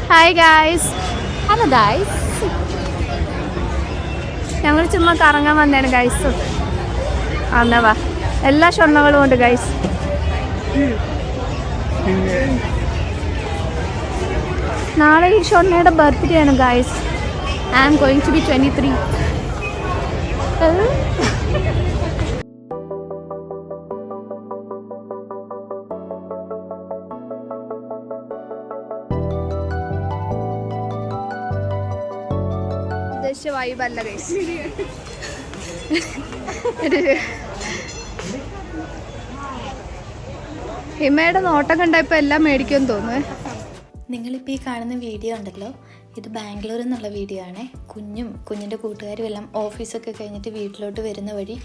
Hi guys. Hello guys. ഞങ്ങൾ ചുമ്മാ കറങ്ങാൻ വന്നതാണ് ഗൈസ്. അന്നവാ എല്ലാ ഷൊണ്ണകളും ഉണ്ട് ഗൈസ്. നാളെ ഈ ഷൊണ്ണയുടെ ബർത്ത്ഡേ ആണ് guys. I am going to be 23. വൈബല്ല ഗൈസ്. ഹിമയുടെ നോട്ടം കണ്ടപ്പോൾ എല്ലാം മേടിക്കുമെന്ന് തോന്നുന്നു. നിങ്ങളിപ്പോൾ ഈ കാണുന്ന വീഡിയോ ഉണ്ടല്ലോ, ഇത് ബാംഗ്ലൂരിൽ നിന്നുള്ള വീഡിയോ ആണ്. കുഞ്ഞിൻ്റെ കൂട്ടുകാരും എല്ലാം ഓഫീസൊക്കെ കഴിഞ്ഞിട്ട് വീട്ടിലോട്ട് വരുന്ന വഴി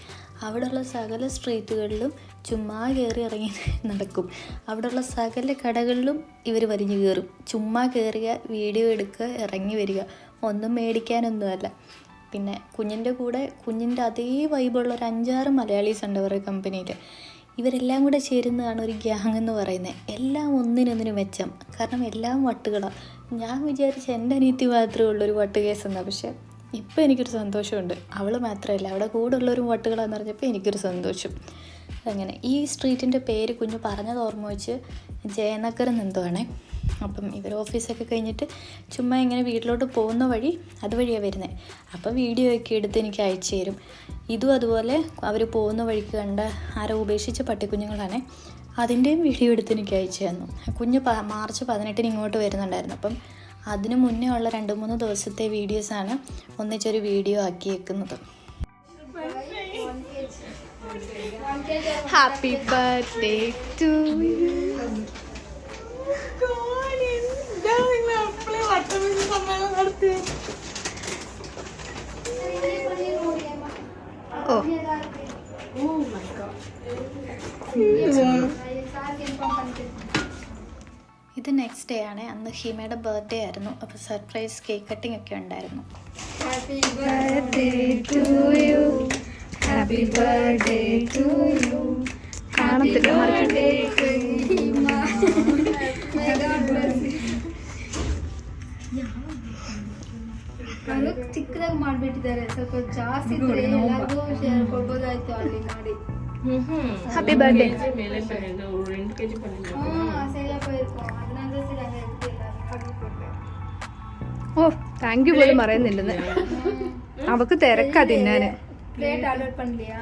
അവിടെയുള്ള സകല സ്ട്രീറ്റുകളിലും ചുമ്മാ കയറി ഇറങ്ങി നടക്കും. അവിടെയുള്ള സകല കടകളിലും ഇവർ വലിഞ്ഞു കയറും. ചുമ്മാ കയറുക, വീഡിയോ എടുക്കുക, ഇറങ്ങി വരിക. ഒന്നും മേടിക്കാനൊന്നുമല്ല. പിന്നെ കുഞ്ഞിൻ്റെ അതേ വൈബുള്ള ഒരു 5-6 മലയാളീസ് ഉണ്ട് അവരുടെ കമ്പനിയിൽ. ഇവരെല്ലാം കൂടെ ചേരുന്നതാണ് ഒരു ഗ്യാങ് എന്ന് പറയുന്നത്. എല്ലാം ഒന്നിനൊന്നിന് മെച്ചം. കാരണം എല്ലാം വട്ടുകളാണ്. ഞാൻ വിചാരിച്ച എൻ്റെ അനിയത്തി മാത്രമേ ഉള്ളൊരു വട്ട് കേസെന്നാണ്. പക്ഷേ ഇപ്പോൾ എനിക്കൊരു സന്തോഷമുണ്ട്. അവൾ മാത്രമല്ല, അവിടെ കൂടെ ഉള്ളവരും വട്ടുകളാന്ന് പറഞ്ഞപ്പോൾ എനിക്കൊരു സന്തോഷം. അങ്ങനെ ഈ സ്ട്രീറ്റിൻ്റെ പേര് കുഞ്ഞ് പറഞ്ഞത് ഓർമ്മ വെച്ച് ജയനഗർ എന്നെന്തോ ആണേ. അപ്പം ഇവർ ഓഫീസൊക്കെ കഴിഞ്ഞിട്ട് ചുമ്മാ ഇങ്ങനെ വീട്ടിലോട്ട് പോകുന്ന വഴി അതുവഴിയാണ് വരുന്നത്. അപ്പോൾ വീഡിയോ ഒക്കെ എടുത്ത് എനിക്ക് അയച്ചു തരും. ഇതും അതുപോലെ അവർ പോകുന്ന വഴിക്ക് കണ്ട ആരോ ഉപേക്ഷിച്ച പട്ടിക്കുഞ്ഞുങ്ങളാണ്. അതിൻ്റെയും വീഡിയോ എടുത്ത് എനിക്ക് അയച്ചു തന്നു. കുഞ്ഞ് മാർച്ച് 18 ഇങ്ങോട്ട് വരുന്നുണ്ടായിരുന്നു. അപ്പം അതിന് മുന്നേ ഉള്ള 2-3 ദിവസത്തെ വീഡിയോസാണ് ഒന്നിച്ചൊരു വീഡിയോ ആക്കിയേക്കുന്നത്. Happy birthday to you. ഇത് നെക്സ്റ്റ് ഡേ ആണ്. അന്ന് ഹിമയുടെ ബർത്ത്ഡേ ആയിരുന്നു. അപ്പോൾ സർപ്രൈസ് കേക്ക് കട്ടിംഗ് ഒക്കെ ഉണ്ടായിരുന്നു. Happy birthday to you. Happy birthday to you. കാണത്തില്ല. ಚಿಕ್ಕದಾಗಿ ಮಾಡ್ಬಿಟ್ಟಿದ್ದಾರೆ. ಸ್ವಲ್ಪ ಜಾಸ್ತಿ ಇದ್ರೆ ಎಲ್ಲರಿಗೂ ಶೇರ್ ಕೊಡ್ಬೋದಾಯ್ತು ಅಲ್ಲಿ ಮಾಡಿ. Happy birthday. Oh thank you പോലും പറയുന്നില്ലെന്ന്. അവക്ക് തിരക്കാ തിന്നാന്. പ്ലേറ്റ് ആർഡർ പണിയാ.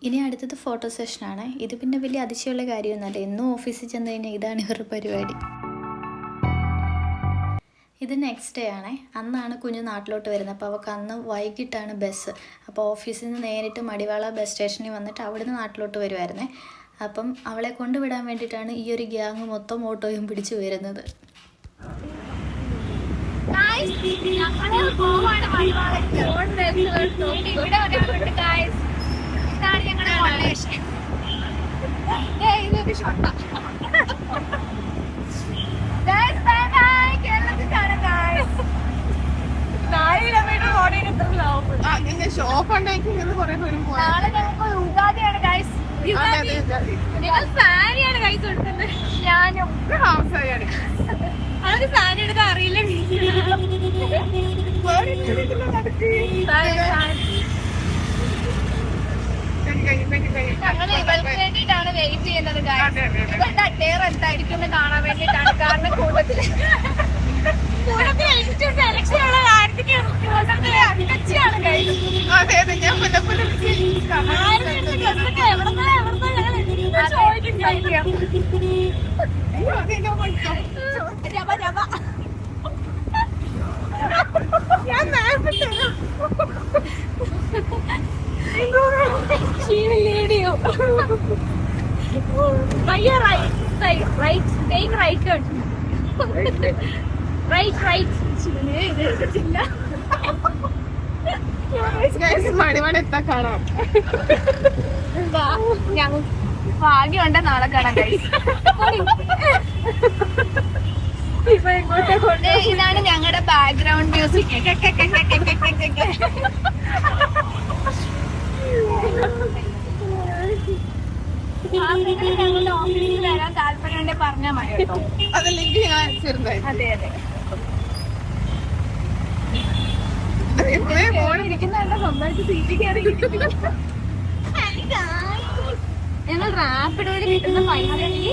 ഇനി അടുത്തത് ഫോട്ടോ സെഷനാണ്. ഇത് പിന്നെ വലിയ അതിശയമുള്ള കാര്യമൊന്നുമല്ല. എന്നും ഓഫീസിൽ ചെന്ന് കഴിഞ്ഞാൽ ഇതാണ് ഇവരുടെ പരിപാടി. ഇത് നെക്സ്റ്റ് ഡേ ആണ്. അന്നാണ് കുഞ്ഞ് നാട്ടിലോട്ട് വരുന്നത്. അപ്പോൾ അവൾക്ക് അന്ന് വൈകിട്ടാണ് ബസ്. അപ്പോൾ ഓഫീസിൽ നിന്ന് നേരിട്ട് മടിവാള ബസ് സ്റ്റേഷനിൽ വന്നിട്ട് അവിടുന്ന് നാട്ടിലോട്ട് വരുമായിരുന്നേ. അപ്പം അവളെ കൊണ്ടുവിടാൻ വേണ്ടിയിട്ടാണ് ഈ ഒരു ഗ്യാങ് മൊത്തം ഓട്ടോയും പിടിച്ചു വരുന്നത്. അതൊരു സാരി എടുക്കാൻ അറിയില്ല. ഞങ്ങൾ ഇവൾക്ക് വേണ്ടിയിട്ടാണ് വെയിറ്റ് ചെയ്യുന്നത്. ഇവളുടെ അറ്റയർ എന്തായിരിക്കും എന്ന് കാണാൻ വേണ്ടിയിട്ടാണ്. കാരണം കൂട്ടത്തിൽ ഏറ്റവും സെലക്ഷൻ ഉള്ള അക്കച്ചിയാണ് She will lead you. By your right side, right, take right turn. Right. മണിമണി എത്താൻ കാണാം. ഞങ്ങൾ ഭാഗ്യമുണ്ട് നാളെ കാണാം guys. ഇതാണ് ഞങ്ങളുടെ ബാക്ക്ഗ്രൗണ്ട് മ്യൂസിക്. ഞങ്ങളുടെ ഓഫീസിൽ വരാൻ താല്പര്യം പറഞ്ഞാൽ മതി കേട്ടോ. അതല്ലെങ്കിൽ ഞാൻ ചെറുതായി അതെ ഇരിക്കുന്ന സ്വന്തമായിട്ട് സീറ്റിൽ കയറി ഞങ്ങൾ റാപ്പിഡോയിൽ കിട്ടുന്ന ഫൈനലി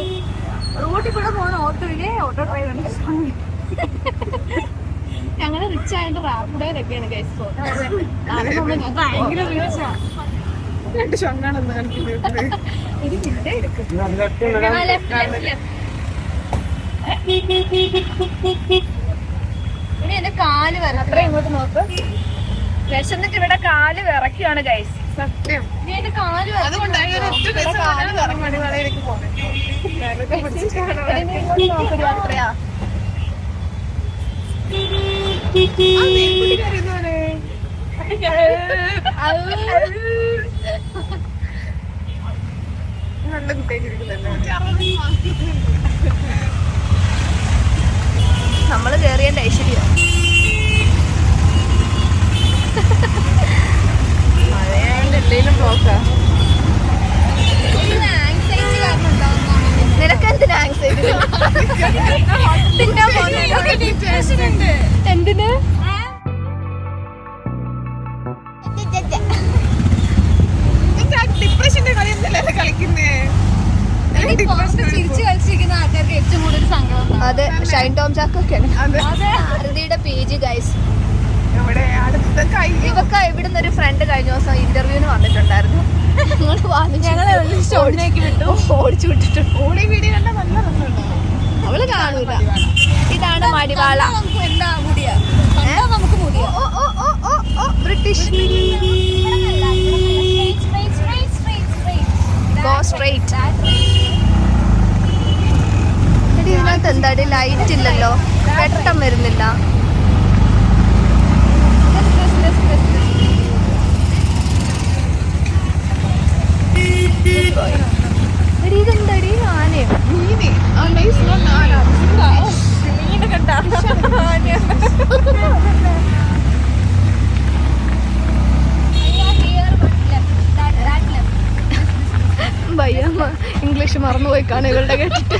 റോഡിൽ കൂടെ പോകുന്ന ഓട്ടോയിലെ ഓട്ടോ ഡ്രൈവറിന്റെ ഞങ്ങള് റിച്ച് ആയിട്ട് റാപ്പിഡോയിലൊക്കെയാണ് ഗൈസ് പോകുന്നത്. ഭയങ്കര റിച്ചാണ്. രണ്ട് ഷൊങ്ങാണെന്ന് കാണിക്കുന്നത്. ഇത് ഇവിടെ എടുക്കും. ഇനി എന്റെ കാല് വരാം. അത്ര ഇങ്ങോട്ട് നോക്ക്. വിശന്നിട്ട് ഇവിടെ കാല് വിറയ്ക്കുകയാണ് ഗൈസ്. സത്യം. ഇനി എന്റെ കാല് അതുകൊണ്ടാണ് ഞാൻ ഒറ്റ ദിവസം മണിമലയിലേക്ക് പോകുന്നത്. അത്രയാ നല്ല കുട്ടിയായിരിക്കുന്നല്ലോ. നമ്മള് കേറിയന്റെ ഐശ്വര്യ മഴയാണെങ്കിലും ബ്ലോക്കാ. നിനക്കെന്തിനാ ആങ്സൈറ്റി? എന്തിന്? ഡിപ്രഷന്റെ കളി എന്തെല്ലാം കളിക്കുന്നേ? ചിരിച്ചു കളിച്ചിരിക്കുന്ന ആൾക്കാർക്ക് ഏറ്റവും കൂടുതൽ സങ്കടം. അതെ, ഷൈൻ ടോം ചാക്കൊക്കെയാണ്. ആരതിയുടെ പേജ് ഗൈസ്. ഇവക്ക് ഇവിടുന്ന് ഒരു ഫ്രണ്ട് കഴിഞ്ഞ ദിവസം ഇന്റർവ്യൂവിന് വന്നിട്ടുണ്ടായിരുന്നു. ഞങ്ങളെ ഓടിച്ചു വിട്ടിട്ടുണ്ട്. ഓടി വീഡിയോ കണ്ടാൽ നല്ല രസമുണ്ട്. അവള് കാണൂല. ഇതാണ് മടിവാള. നമുക്ക് മുടിയാ ബ്രിട്ടീഷ് ഗോ സ്ട്രേറ്റ്. ഇതിനകത്ത് എന്താടി ലൈറ്റ് ഇല്ലല്ലോ, വെട്ടം വരുന്നില്ല. ഇതെന്തടി ആനയോ? മീന് കണ്ട ഭയ്യമ്മ ഇംഗ്ലീഷ് മറന്നുപോയി കാണികളുടെ കേട്ടിട്ട്.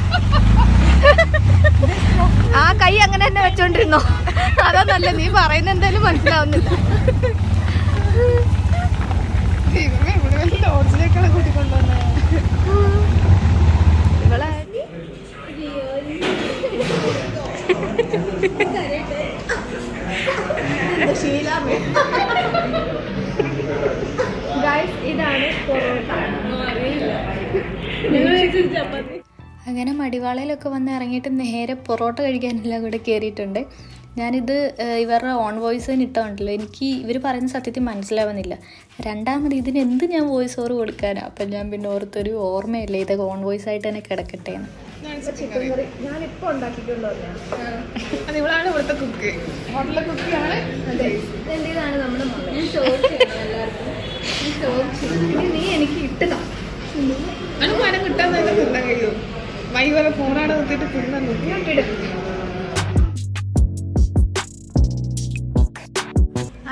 ആ കൈ അങ്ങനെ തന്നെ വെച്ചോണ്ടിരുന്നോ? അതാ നല്ല. നീ പറയുന്ന എന്തായാലും മനസ്സിലാവുന്നില്ല. ലോഡ്ജിലേക്കാണ് കൂട്ടിക്കൊണ്ടുവന്നേ. ഇവളെ ഇതാണ് അങ്ങനെ മടിവാളയിലൊക്കെ വന്ന് ഇറങ്ങിയിട്ട് നേരെ പൊറോട്ട കഴിക്കാനെല്ലാം കൂടെ കയറിയിട്ടുണ്ട്. ഞാനിത് ഇവരുടെ ഓൺ വോയിസ് തന്നെ ഇട്ടുണ്ടല്ലോ, എനിക്ക് ഇവർ പറയുന്ന സത്യത്തിൽ മനസ്സിലാവുന്നില്ല. രണ്ടാമത് ഇതിന് എന്ത് ഞാൻ വോയിസ് ഓവർ കൊടുക്കാനാണ്. അപ്പം ഞാൻ പിന്നെ ഓർത്തൊരു ഓർമ്മയില്ല, ഇതൊക്കെ ഓൺ വോയിസ് ആയിട്ട് തന്നെ കിടക്കട്ടെ എന്ന്. ഞാനിപ്പോ ഉണ്ടാക്കിക്കൊണ്ടു. ഇവളാണ് ഇവിടുത്തെ കുക്ക്, ഹോട്ടലിലെ കുക്കിയാണ്. എന്റേതാണ് നമ്മുടെ നീ എനിക്ക് ഇട്ടതാ. നമുക്ക് മനം കിട്ടാൻ തന്നെ തിന്നാൻ കഴിയും. വൈകുന്നേരം ഫോണാണ് നോക്കിയിട്ട് തിന്നാൻ നോക്കി.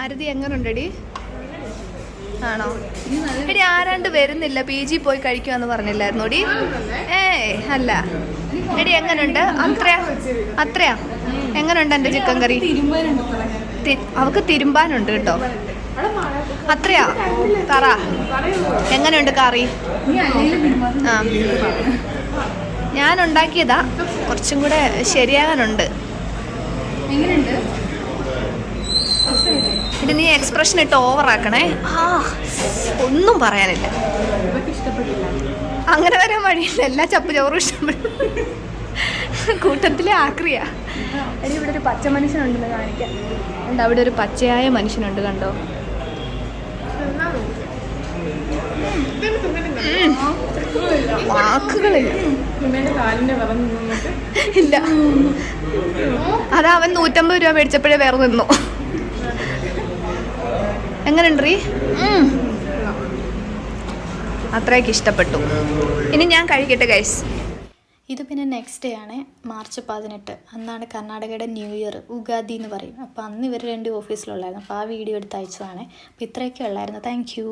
ആരതി എങ്ങനുണ്ടടി? ആണോ? എടി ആരാണ്ട് വരുന്നില്ല, PG പോയി കഴിക്കുമെന്ന് പറഞ്ഞില്ലായിരുന്നു ഡി? അല്ല എടി, എങ്ങനുണ്ട്? അത്രയാ എങ്ങനുണ്ട് എൻ്റെ ചിക്കൻ കറി? അവക്ക് തിരുമ്പാനുണ്ട് കേട്ടോ. അത്രയാ പറ, എങ്ങനെയുണ്ട് കറി? ആ, ഞാൻ ഉണ്ടാക്കിയതാ, കുറച്ചും കൂടെ ശരിയാകാനുണ്ട്. ഇത് നീ എക്സ്പ്രഷൻ ഇട്ട് ഓവറാക്കണേ. ഒന്നും പറയാനില്ല. അങ്ങനെ വരാൻ വഴിയില്ല, എല്ലാ ചപ്പ് ചോറും ഇഷ്ടപ്പെടും. കൂട്ടത്തിലെ ആക്രിയ. എടി, ഇവിടെ ഒരു പച്ച മനുഷ്യനുണ്ടെന്ന് കാണിക്കാം. ഉണ്ട്, അവിടെ ഒരു പച്ചയായ മനുഷ്യനുണ്ട്, കണ്ടോ? വാക്കുകളില്ല. കുഞ്ഞിന്റെ കാലിന്റെ പറഞ്ഞു നിന്നിട്ട് ഇല്ല, അതാ അവൻ 150 രൂപ മേടിച്ചപ്പോഴേ വേറെ നിന്നു. എങ്ങനെയുണ്ട്? അത്രയൊക്കെ ഇഷ്ടപ്പെട്ടു. ഇനി ഞാൻ കഴിക്കട്ടെ ഗൈസ്. ഇത് പിന്നെ നെക്സ്റ്റ് ഡേ ആണ്, മാർച്ച് 18. അന്നാണ് കർണാടകയുടെ ന്യൂ ഇയർ, ഉഗാദി എന്ന് പറയും. അപ്പോൾ അന്ന് ഇവർ 2 ഓഫീസിലുള്ളായിരുന്നു. അപ്പോൾ ആ വീഡിയോ എടുത്ത് അയച്ചതാണ്. അപ്പോൾ ഇത്രയൊക്കെ ഉള്ളായിരുന്നു. Thank you.